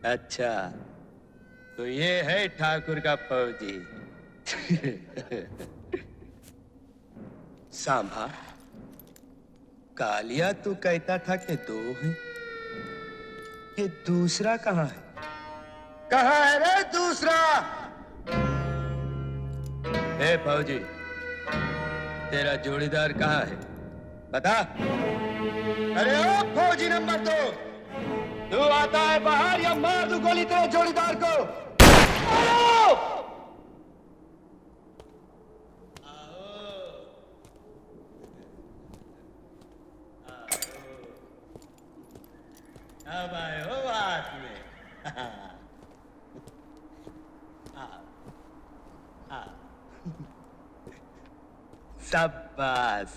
अच्छा, तो ये है ठाकुर का फौजी। सांभा, कालिया तू कहता था कि दो हैं, ये दूसरा कहाँ है? कहाँ है रे दूसरा? ए फौजी, तेरा जोड़ीदार कहाँ है? बता। अरे ओ फौजी नंबर 2, तू आता है बाहर या मार दूं गोली तेरे जोड़ीदार को? आओ! अब आए हो बात में। शाबाश।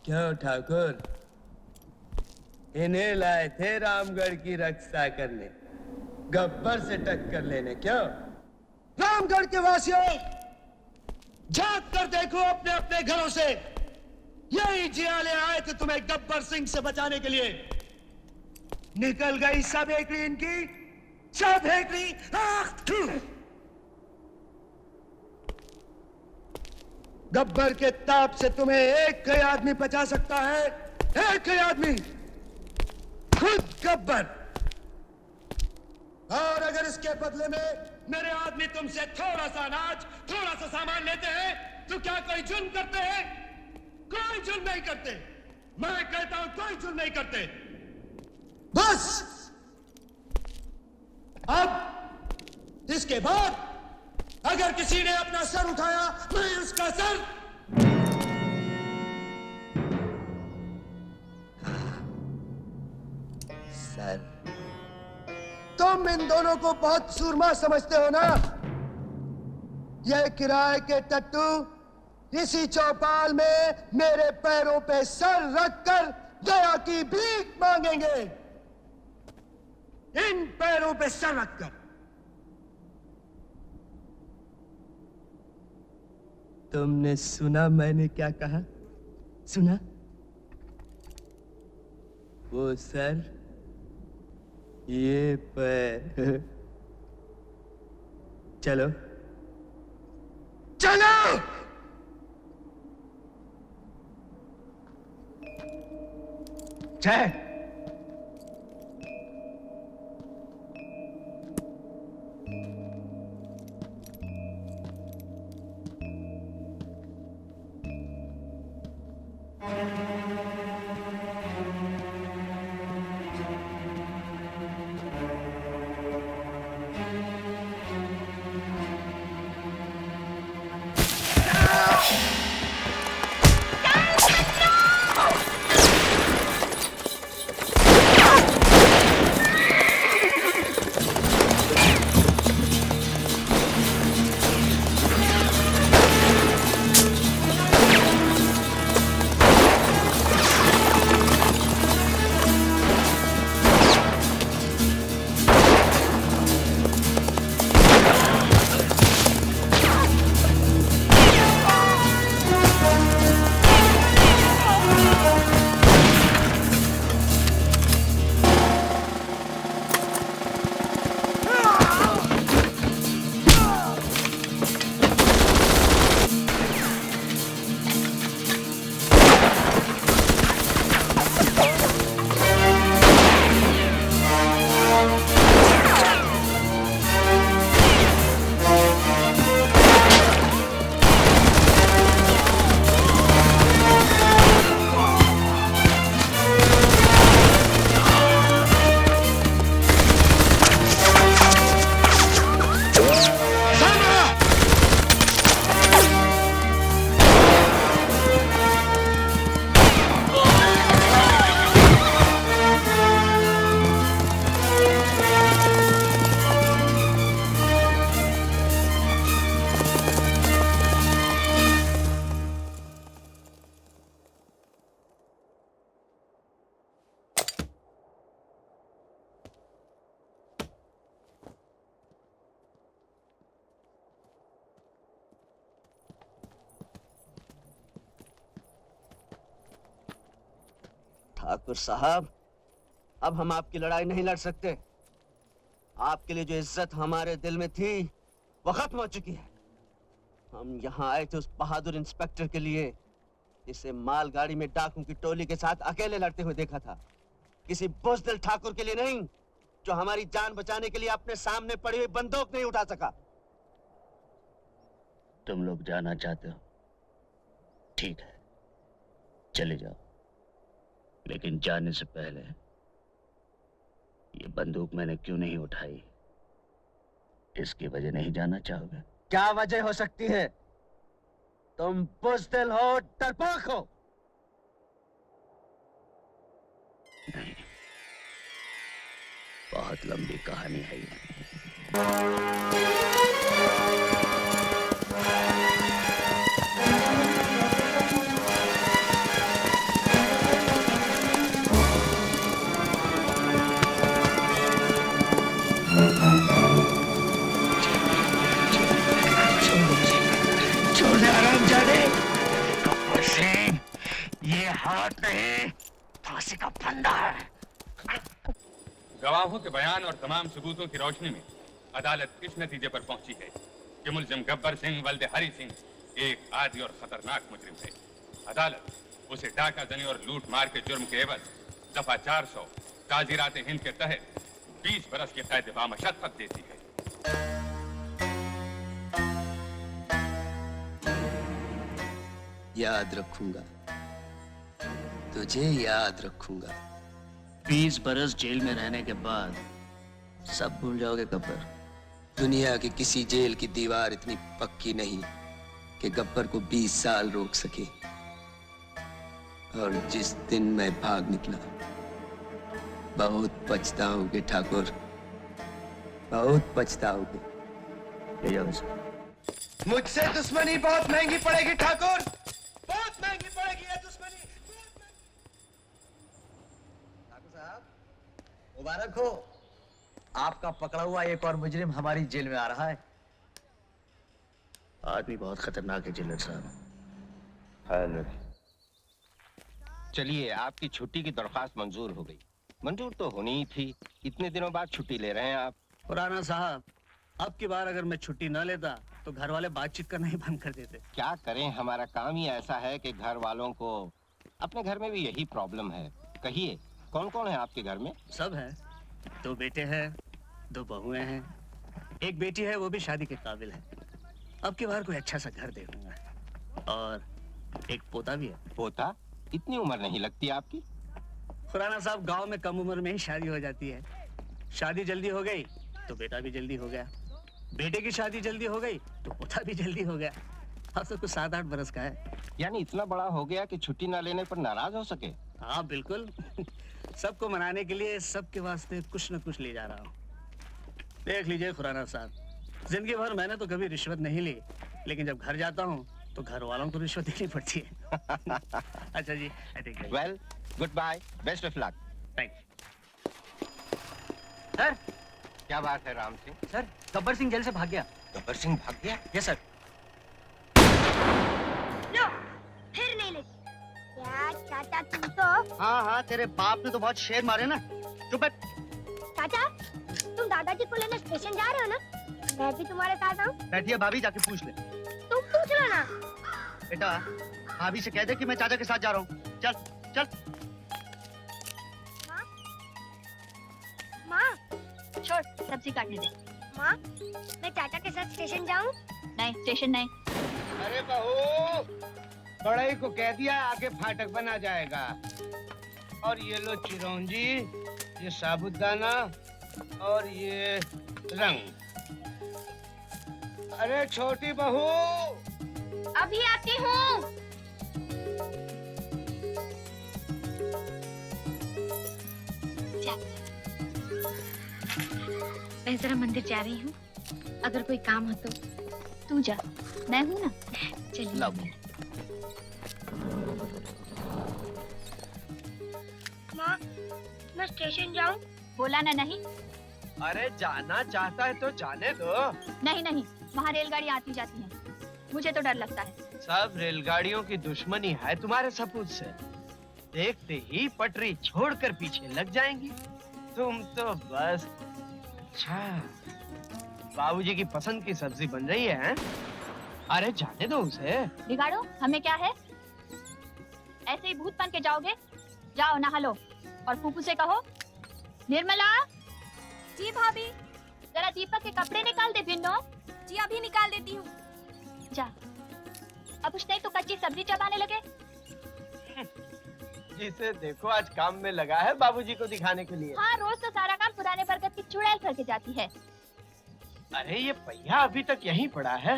क्यों ठाकुर, इन्हें लाए थे रामगढ़ की रक्षा करने, गब्बर से टक्कर लेने? क्यों? रामगढ़ के वासियों, झांक कर देखो अपने अपने घरों से। यही जियाले आए थे तुम्हें गब्बर सिंह से बचाने के लिए। निकल गई सब हेकड़ी इनकी, सब हेकड़ी। गब्बर के ताप से तुम्हें एक ही आदमी बचा सकता है, एक ही आदमी, खुद गब्बर। और अगर इसके बदले में मेरे आदमी तुमसे थोड़ा सा अनाज, थोड़ा सा सामान लेते हैं, तो क्या कोई जुल्म करते हैं? कोई जुल्म नहीं करते। मैं कहता हूं कोई जुल्म नहीं करते। बस अब इसके बाद अगर किसी ने अपना सर उठाया, मैं उसका सर। सर, तुम इन दोनों को बहुत सूरमा समझते हो ना? ये किराए के टट्टू इसी चौपाल में मेरे पैरों पे सर रखकर दया की भीख मांगेंगे। इन पैरों पे सर रखकर। तुमने सुना मैंने क्या कहा? सुना? वो सर, ये पैर। चलो चलो। जय। ठाकुर साहब, अब हम आपकी लड़ाई नहीं लड़ सकते। आपके लिए जो इज्जत हमारे दिल में थी वो खत्म हो चुकी है। हम यहाँ आए थे उस बहादुर इंस्पेक्टर के लिए जिसे मालगाड़ी में डाकुओं की टोली के साथ अकेले लड़ते हुए देखा था, किसी बुज़दिल ठाकुर के लिए नहीं जो हमारी जान बचाने के लिए अपने सामने पड़ी हुई बंदूक नहीं उठा सका। तुम लोग जाना चाहते हो, ठीक है, चले जाओ, लेकिन जाने से पहले ये बंदूक मैंने क्यों नहीं उठाई, इसकी वजह नहीं जानना चाहोगे? क्या वजह हो सकती है? तुम बुज़दिल हो, डरपोक हो। नहीं, बहुत लंबी कहानी है ये। ये हाथ नहीं, फांसी का फंदा है। गवाहों के बयान और तमाम सबूतों की रोशनी में अदालत इस नतीजे पर पहुंची है कि मुलजिम गब्बर सिंह वल्द हरी सिंह एक आदी और खतरनाक मुजरिम है। अदालत उसे डाका जनी और लूट मार के जुर्म के एवज दफा 400 ताजीरात हिंद के तहत 20 बरस की कैद बामशक्कत देती है। याद रखूंगा, तुझे याद रखूंगा। 20 बरस जेल में रहने के बाद सब भूल जाओगे गब्बर। दुनिया की किसी जेल की दीवार इतनी पक्की नहीं कि गब्बर को 20 साल रोक सके। और जिस दिन मैं भाग निकला, बहुत पछताओगे ठाकुर, बहुत पछताओगे। ले जाओ इसे। मुझसे दुश्मनी बहुत महंगी पड़ेगी ठाकुर, बहुत महंगी पड़ेगी ये दुश्मनी। ठाकुर साहब, मुबारक हो, आपका पकड़ा हुआ एक और मुजरिम हमारी जेल में आ रहा है। आदमी बहुत खतरनाक है जिलर साहब। चलिए, आपकी छुट्टी की दरख्वास्त मंजूर हो गई। मंजूर तो होनी ही थी, इतने दिनों बाद छुट्टी ले रहे हैं आप। खुराना साहब, अब की बार अगर मैं छुट्टी न लेता तो घर वाले बातचीत करना ही बंद कर देते। क्या करें, हमारा काम ही ऐसा है कि घर वालों को, अपने घर में भी यही प्रॉब्लम है। कहिए, कौन कौन है आपके घर में? सब है, 2 बेटे हैं, 2 बहुएं हैं, एक बेटी है, वो भी शादी के काबिल है। अब की बार कोई अच्छा सा घर देखूंगा। और एक पोता भी है। पोता? इतनी उम्र नहीं लगती आपकी। खुराना साहब, गांव में कम उम्र में ही शादी हो जाती है। शादी जल्दी हो गई तो बेटा भी जल्दी हो गया, बेटे की शादी जल्दी हो गई तो पोता भी जल्दी हो गया। अब तो कुछ 7-8 बरस का है। यानी इतना बड़ा हो गया कि छुट्टी ना लेने पर नाराज हो सके? हाँ बिल्कुल। सबको मनाने के लिए सबके वास्ते कुछ न कुछ ले जा रहा हूँ। देख लीजिए खुराना साहब, जिंदगी भर मैंने तो कभी रिश्वत नहीं ली, लेकिन जब घर जाता हूँ तो घर वालों को रिश्वत देनी पड़ती है। अच्छा जी, well, good bye, best of luck. Thank sir, क्या बात है राम सिंह? सर, गब्बर सिंह जेल से भाग गया। गब्बर सिंह भाग गया? Yes sir. लो, फिर नहीं ले। क्या चाचा, तुम तो? हाँ हाँ, तेरे बाप ने तो बहुत शेर मारे ना। चुप बैठ। चाचा, तुम दादाजी को लेने स्टेशन जा रहे हो ना? मैं भी तुम्हारे साथ आऊँ? बैठिए भाभी, जाके पूछ ले। तुम पूछ लो ना। बेटा, भाभी से कह दे कि मैं चाचा के साथ जा रहा हूँ। चल चल। माँ, छोड़, सब्जी काटने दे। माँ, मैं चाचा के साथ स्टेशन जाऊँ? नहीं, स्टेशन नहीं। अरे बहू, बड़ाई को कह दिया, आगे फाटक बना जाएगा। और ये लो चिरौंजी, ये साबुदाना और ये रंग। अरे छोटी बहू, अभी आती हूँ। मैं जरा मंदिर जा रही हूँ, अगर कोई काम हो तो तू जा, मैं हूँ ना। चलिए। माँ, मैं स्टेशन जाऊँ? बोला ना नहीं। अरे जाना चाहता है तो जाने दो। नहीं नहीं, वहाँ रेलगाड़ी आती जाती है, मुझे तो डर लगता है। सब रेलगाड़ियों की दुश्मनी है तुम्हारे सपूत से। देखते ही पटरी छोड़कर पीछे लग जाएंगी। तुम तो बस। अच्छा, बाबूजी की पसंद की सब्जी बन रही है, हैं? अरे जाने दो उसे। बिगाड़ो, हमें क्या है? ऐसे ही भूत बन के जाओगे? जाओ नहा लो और फूफू से कहो, निर्मला। जी भाभी। जरा दीपक के कपड़े निकाल दे बिन्नो। जी अभी निकाल देती हूँ। जा। अब कुछ नहीं तो कच्ची सब्जी चबाने लगे। जिसे देखो आज काम में लगा है बाबूजी को दिखाने के लिए। हाँ, रोज तो सारा काम पुराने बरगद की चुड़ैल करके जाती है। अरे ये पहिया अभी तक यहीं पड़ा है।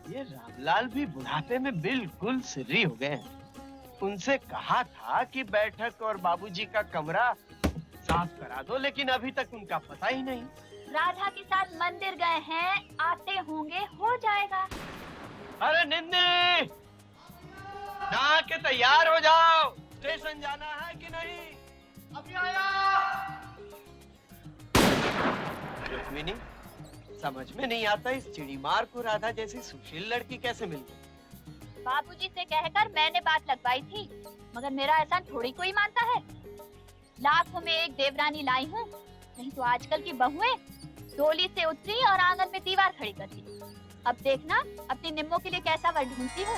ये रामलाल भी बुढ़ापे में बिल्कुल सिर्री हो गए हैं। उनसे कहा था कि बैठक और बाबूजी का कमरा साफ करा दो, लेकिन अभी तक उनका पता ही नहीं। राधा के साथ मंदिर गए हैं, आते होंगे, हो जाएगा। अरे निन्नी, नहा के तैयार हो जाओ, स्टेशन जाना है कि नहीं? अभी आया। रुक्मिनी, समझ में नहीं आता इस चिड़ीमार को राधा जैसी सुशील लड़की कैसे मिल गई। बाबूजी से कहकर मैंने बात लगवाई थी, मगर मेरा एहसान थोड़ी कोई मानता है। लाखों में एक देवरानी लाई हूँ, नहीं तो आजकल की बहुएं डोली से उतरी और आंगन में दीवार खड़ी कर दी। अब देखना अपनी निम्मों के लिए कैसा वर ढूंढती हूँ।